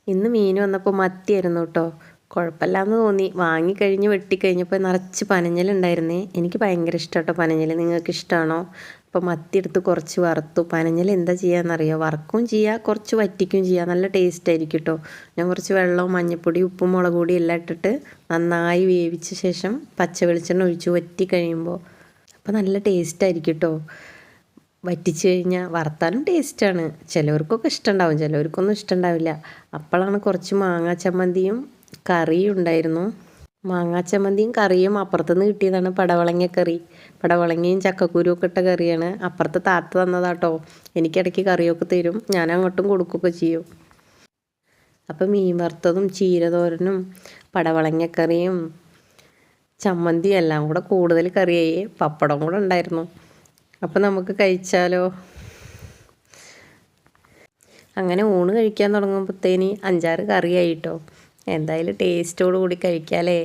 ഇന്ന് മീൻ വന്നപ്പോൾ മത്തിയായിരുന്നു കേട്ടോ. കുഴപ്പമില്ലാന്ന് തോന്നി. വാങ്ങിക്കഴിഞ്ഞ് വെട്ടിക്കഴിഞ്ഞപ്പോൾ നിറച്ച് പനഞ്ഞലുണ്ടായിരുന്നേ. എനിക്ക് ഭയങ്കര ഇഷ്ടം കേട്ടോ പനഞ്ഞൽ. നിങ്ങൾക്ക് ഇഷ്ടമാണോ? അപ്പോൾ മത്തി എടുത്ത് കുറച്ച് വറുത്തു. പനഞ്ഞൽ എന്താ ചെയ്യാന്നറിയോ? വറക്കും ചെയ്യുക, കുറച്ച് വറ്റിക്കും ചെയ്യുക. നല്ല ടേസ്റ്റ് ആയിരിക്കും കേട്ടോ. ഞാൻ കുറച്ച് വെള്ളവും മഞ്ഞൾപ്പൊടി ഉപ്പും മുളക് പൊടി എല്ലാം ഇട്ടിട്ട് നന്നായി വേവിച്ച ശേഷം പച്ച വെളിച്ചെണ്ണ ഒഴിച്ചു വറ്റി കഴിയുമ്പോൾ അപ്പോൾ നല്ല ടേസ്റ്റ് ആയിരിക്കും കേട്ടോ. വറ്റിച്ച് കഴിഞ്ഞാൽ വറുത്താലും ടേസ്റ്റാണ്. ചിലവർക്കൊക്കെ ഇഷ്ടമുണ്ടാവും, ചിലവർക്കൊന്നും ഇഷ്ടമുണ്ടാവില്ല. അപ്പോഴാണ് കുറച്ച് മാങ്ങാ ചമ്മന്തിയും കറിയും ഉണ്ടായിരുന്നു. മാങ്ങാ ചമ്മന്തിയും കറിയും അപ്പുറത്തുനിന്ന് കിട്ടിയതാണ്. പടവളങ്ങ കറി, പടവളങ്ങയും ചക്കക്കുരുവൊക്കെ ഇട്ട കറിയാണ്. അപ്പുറത്ത് താത്ത തന്നതാട്ടോ. എനിക്കിടയ്ക്ക് കറിയൊക്കെ തരും, ഞാൻ അങ്ങോട്ടും കൊടുക്കുകയൊക്കെ ചെയ്യും. അപ്പം മീൻ വറുത്തതും ചീരതോരനും പടവളങ്ങക്കറിയും ചമ്മന്തിയും എല്ലാം കൂടെ കൂടുതൽ കറിയായി. പപ്പടം കൂടെ ഉണ്ടായിരുന്നു. അപ്പം നമുക്ക് കഴിച്ചാലോ? അങ്ങനെ ഊണ് കഴിക്കാൻ തുടങ്ങുമ്പോഴത്തേന് 5-6 കറിയായിട്ടോ. എന്തായാലും ടേസ്റ്റോട് കൂടി കഴിക്കാമല്ലേ.